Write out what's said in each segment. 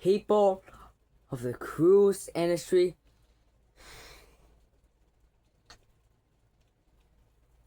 people of the cruise industry.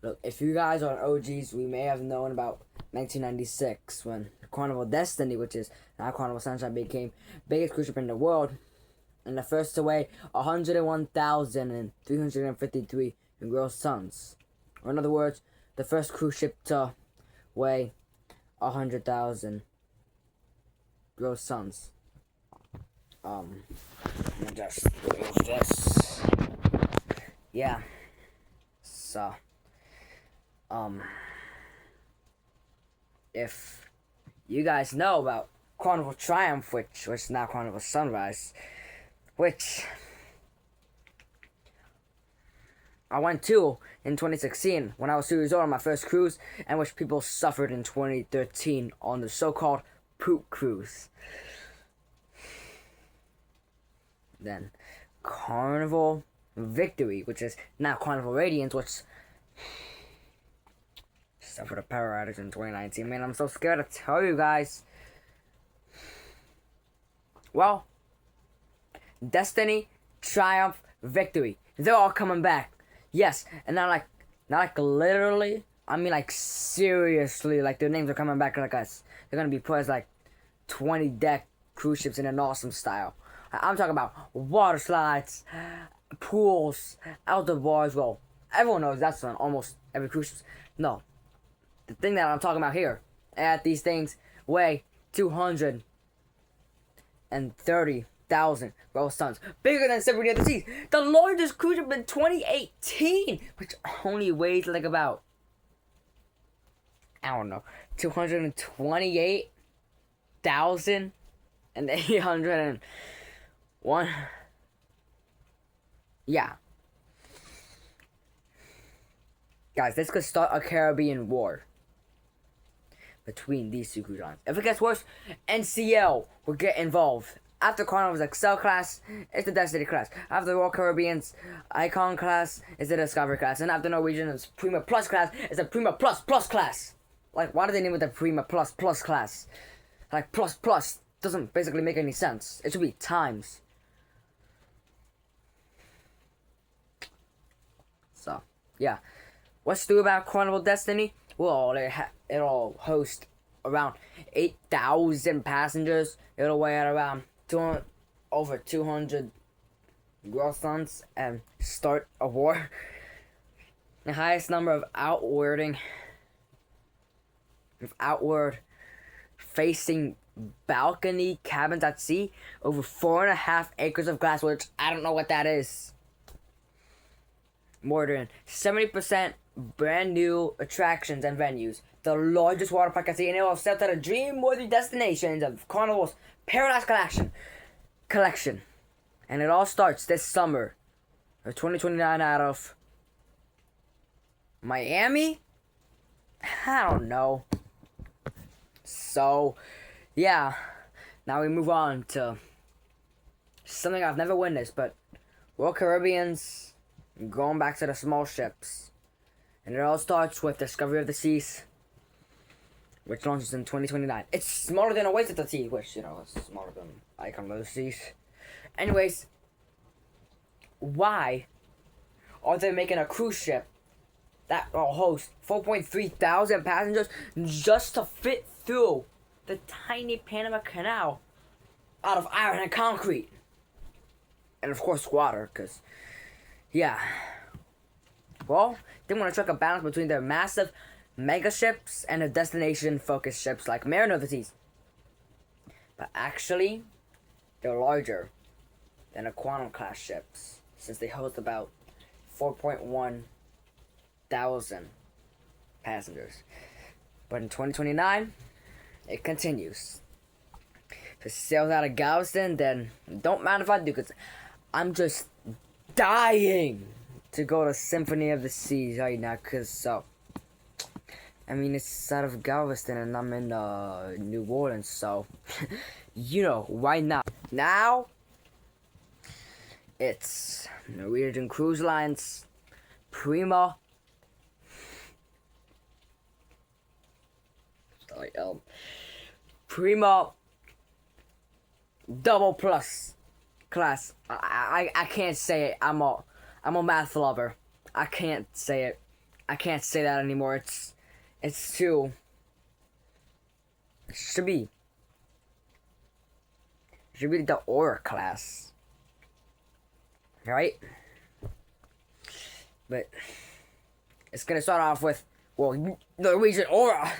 Look, if you guys are OGs, we may have known about 1996 when Carnival Destiny, which is now Carnival Sunshine, became biggest cruise ship in the world, and the first to weigh 101,353 gross tons. Or in other words, the first cruise ship to weigh 100,000 gross tons. Let me just remove this. Yeah. So, if you guys know about Carnival Triumph, which is now Carnival Sunrise, which I went to in 2016 when I was 2 years old on my first cruise, and which people suffered in 2013 on the so-called poop cruise. Then Carnival Victory, which is now Carnival Radiance, which suffered a power outage in 2019. Man, I'm so scared to tell you guys. Well, Destiny, Triumph, Victory, they're all coming back. Yes, and not like literally, I mean like seriously, like their names are coming back like us. They're gonna be put as like 20 deck cruise ships in an awesome style. I'm talking about water slides, pools, outdoor bars. Well, everyone knows that's on almost every cruise ship. No, the thing that I'm talking about here, at these things weigh 230,000 gross tons, bigger than Symphony of the Seas, the largest cruise ship in 2018, which only weighs like about, I don't know, 228,801. Yeah. Guys, this could start a Caribbean war between these two cruise lines. If it gets worse, NCL will get involved. After Carnival's Excel class, it's the Destiny class. After the Royal Caribbean's Icon class, it's the Discovery class. And after Norwegian's Prima Plus class, it's the Prima Plus Plus class. Like, why do they name it the Prima Plus Plus class? Like, plus plus doesn't basically make any sense. It should be times. So, yeah. What's new about Carnival Destiny? Well, it'll host around 8,000 passengers. It'll weigh at around over 200 gross tons and start a war. The highest number of outward facing balcony cabins at sea, over 4.5 acres of glass, which I don't know what that is. More than 70% brand new attractions and venues. The largest water park at sea, and it will set to the dream-worthy destinations of Carnival's Paradise Collection. And it all starts this summer of 2029 out of Miami? I don't know. So, yeah. Now we move on to something I've never witnessed, but Royal Caribbean's going back to the small ships. And it all starts with Discovery of the Seas, which launches in 2029. It's smaller than Oasis of the Seas, which, is smaller than Icon of the Seas. Anyways, why are they making a cruise ship that will host 4.3 thousand passengers just to fit through the tiny Panama Canal out of iron and concrete? And of course water, because, yeah. Well, they want to strike a balance between their massive mega ships and their destination-focused ships like Mariner of the Seas. But actually, they're larger than the Quantum-class ships, since they host about 4.1 thousand passengers. But in 2029, it continues. If it sails out of Galveston, then don't mind if I do, because I'm just dying to go to Symphony of the Seas right now, because it's out of Galveston and I'm in New Orleans, so why not? Now it's Norwegian Cruise Line's Prima double plus class. I can't say it. I'm a math lover. I can't say it. I can't say that anymore. It's too. It should be the aura class, right? But it's gonna start off with, well, Norwegian Aura.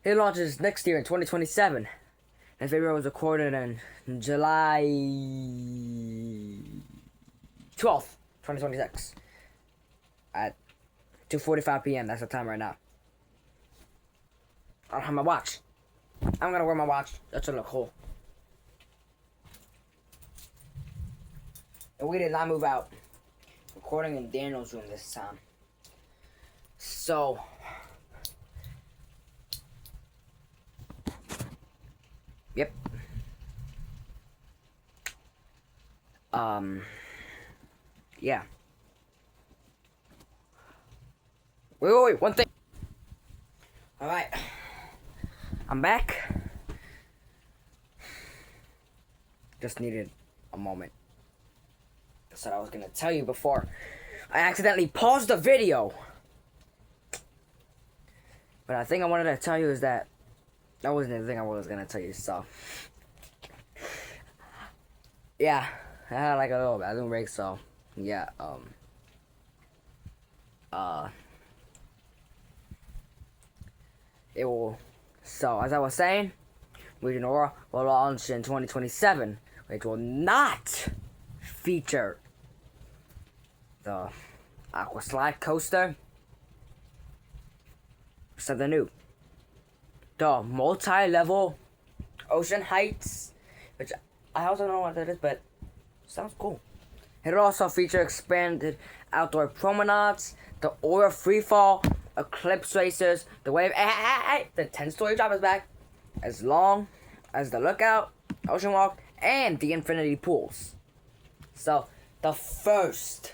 It launches next year in 2027. And video was recorded in July 12th, 2026. At 2:45 p.m. That's the time right now. I don't have my watch. I'm gonna wear my watch. That should look cool. And we did not move out. Recording in Daniel's room this time. So, yep. Yeah. Wait, one thing. Alright. I'm back. Just needed a moment. That's what I was gonna tell you before I accidentally paused the video. But I think I wanted to tell you is that wasn't the thing I was gonna tell you, so yeah, I had like a little bathroom break, so yeah, it will, so as I was saying, Norwegian Aura will launch in 2027, which will not feature the Aqua Slide Coaster. Something new. The multi-level Ocean Heights, which I also don't know what that is, but sounds cool. It'll also feature expanded outdoor promenades, the Aura Freefall, Eclipse Racers, the Wave, the 10-story drop is back, as long as the Lookout, Ocean Walk, and the Infinity Pools. So, the first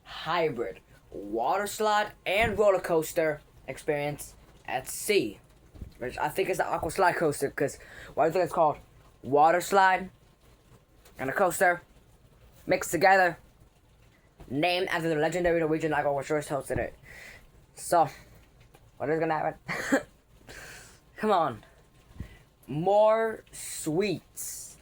hybrid water slide and roller coaster experience at sea, which I think is the Aqua Slide Coaster, because why do you think it's called water slide and a coaster mixed together, named after the legendary Norwegian Aqua, which first hosted it. So, what is gonna happen? Come on, more sweets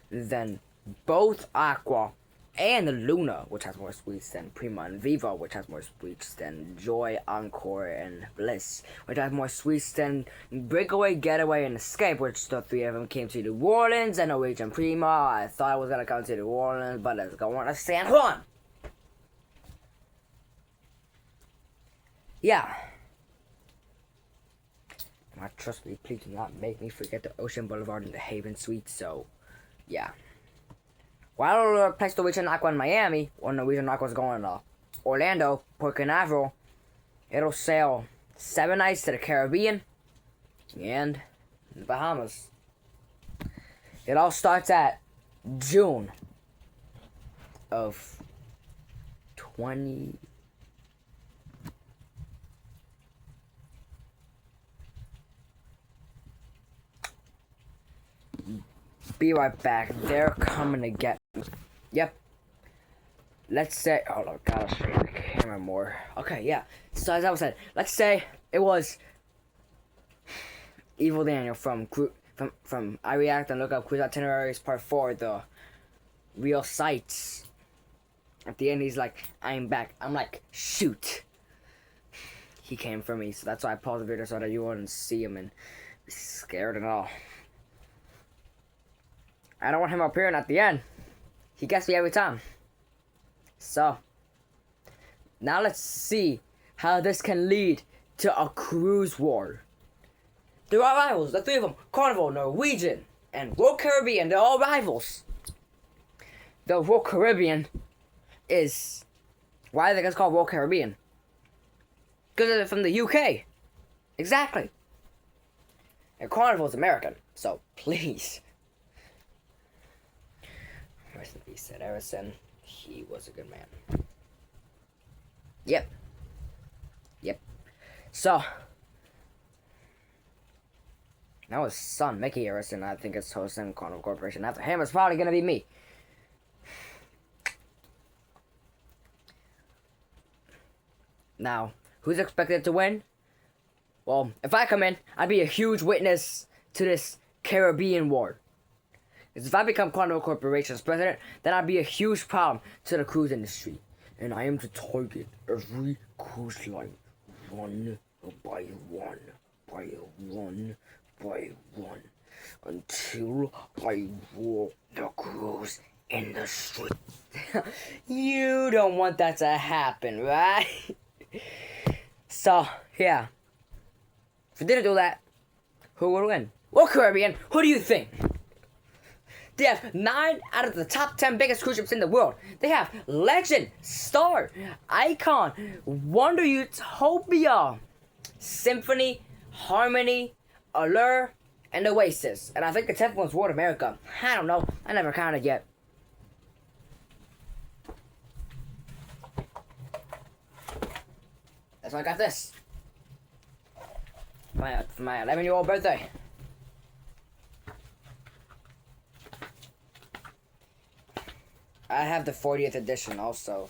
than both Aqua and Luna, which has more sweets than Prima and Viva, which has more sweets than Joy, Encore, and Bliss, which has more sweets than Breakaway, Getaway, and Escape, which the three of them came to New Orleans, and Norwegian Prima. I thought I was gonna come to New Orleans, but it's going to San Juan. Yeah. Now, trust me, please do not make me forget the Ocean Boulevard and the Haven Suite, so, yeah. While it'll replace the Norwegian Aqua in Miami, or Norwegian Aqua is going to Orlando, Port Canaveral, it'll sail 7 nights to the Caribbean and the Bahamas. It all starts at June of 20... Be right back. They're coming to get me. Yep. Let's say... Hold on. Gotta straighten the camera more. Okay, yeah. So as I was saying, let's say it was Evil Daniel from I React and Look Up Cruise Itineraries Part 4, the real sights. At the end, he's like, I'm back. I'm like, shoot. He came for me, so that's why I paused the video so that you wouldn't see him and be scared and all. I don't want him appearing at the end. He gets me every time. So, now let's see how this can lead to a cruise war. They're all rivals, the three of them. Carnival, Norwegian, and Royal Caribbean. They're all rivals. The Royal Caribbean is... Why do you think it's called Royal Caribbean? Because it's from the UK. Exactly. And Carnival is American. So, please... Rest in peace, Ed Harrison. He was a good man. Yep. So, Now his son, Mickey Harrison, I think is hosting Carnival Corporation. After him, it's probably gonna be me. Now, who's expected to win? Well, if I come in, I'd be a huge witness to this Caribbean war. Because if I become Carnival Corporation's president, then I'd be a huge problem to the cruise industry. And I am to target every cruise line one by one, by one, by one, until I rule the cruise industry. You don't want that to happen, right? So, yeah. If we didn't do that, who would win? Well, Caribbean, who do you think? They have 9 out of the top 10 biggest cruise ships in the world. They have Legend, Star, Icon, Wonder Utopia, Symphony, Harmony, Allure, and Oasis. And I think the 10th one's World America. I don't know. I never counted yet. That's why I got this. For my 11-year-old birthday. I have the 40th edition also.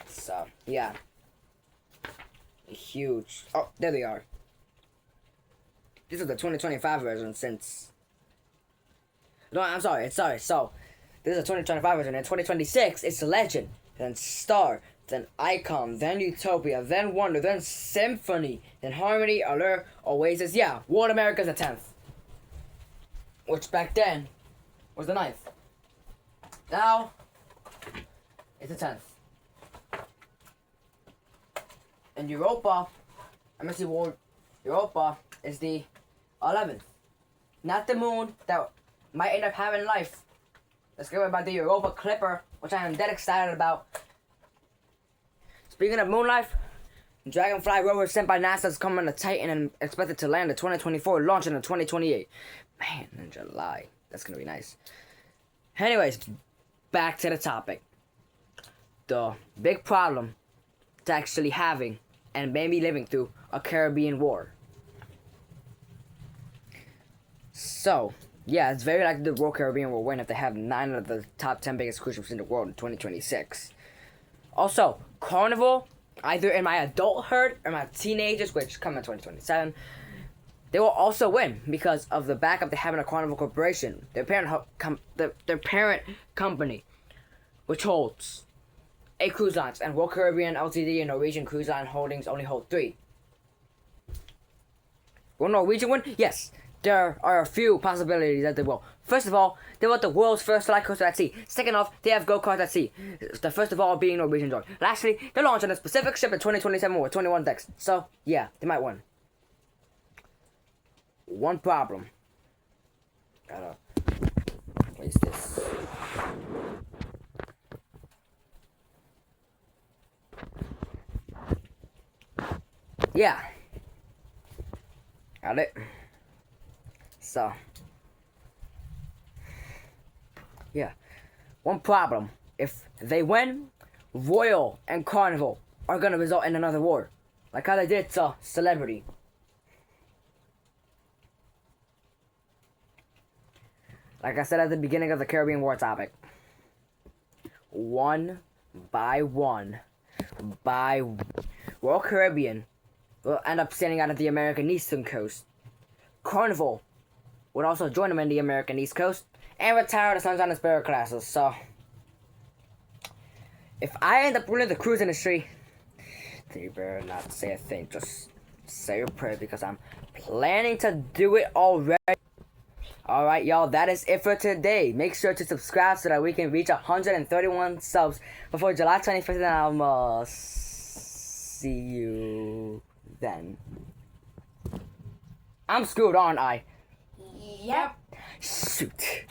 So, yeah. Huge. Oh, there they are. This is the 2025 version since... No, I'm sorry. So, this is the 2025 version. In 2026, it's Legend, then Star, then Icon, then Utopia, then Wonder, then Symphony, then Harmony, Allure, Oasis. Yeah, World America's the 10th. Which back then was the 9th. Now, it's the 10th. And Europa, MSC World Europa is the 11th. Not the moon that might end up having life. Let's go by the Europa Clipper, which I am dead excited about. Speaking of moon life, Dragonfly rover sent by NASA is coming to Titan and expected to land in 2024, launching in 2028. Man, in July. That's going to be nice. Anyways, back to the topic. The big problem to actually having and maybe living through a Caribbean war. So, yeah, it's very likely the World Caribbean will win if they have 9 of the top 10 biggest cruise ships in the world in 2026. Also, Carnival, either in my adulthood or my teenagers, which come in 2027, they will also win because of the backup they have in a Carnival Corporation, their parent company, which holds 8 cruise lines, and World Caribbean Ltd and Norwegian Cruise Line Holdings only hold 3. Will Norwegian win? Yes. There are a few possibilities that they will. First of all, they want the world's first light coaster at sea. Second off, they have go-karts at sea. The first of all being Norwegian Joy. Lastly, they're launching a specific ship in 2027 with 21 decks. So, yeah, they might win. One problem. Gotta place this. Yeah. Got it. So, yeah. One problem. If they win, Royal and Carnival are going to result in another war. Like how they did to Celebrity. Like I said at the beginning of the Caribbean War topic. One by one. Royal Caribbean will end up standing out at the American Eastern Coast. Carnival would also join them in the American East Coast and retire the Sunshine and Spirit classes. So, if I end up ruling the cruise industry, then you better not say a thing. Just say your prayer because I'm planning to do it already. Alright, y'all, that is it for today. Make sure to subscribe so that we can reach 131 subs before July 25th, and I'll see you then. I'm screwed, aren't I? Yep. Shoot.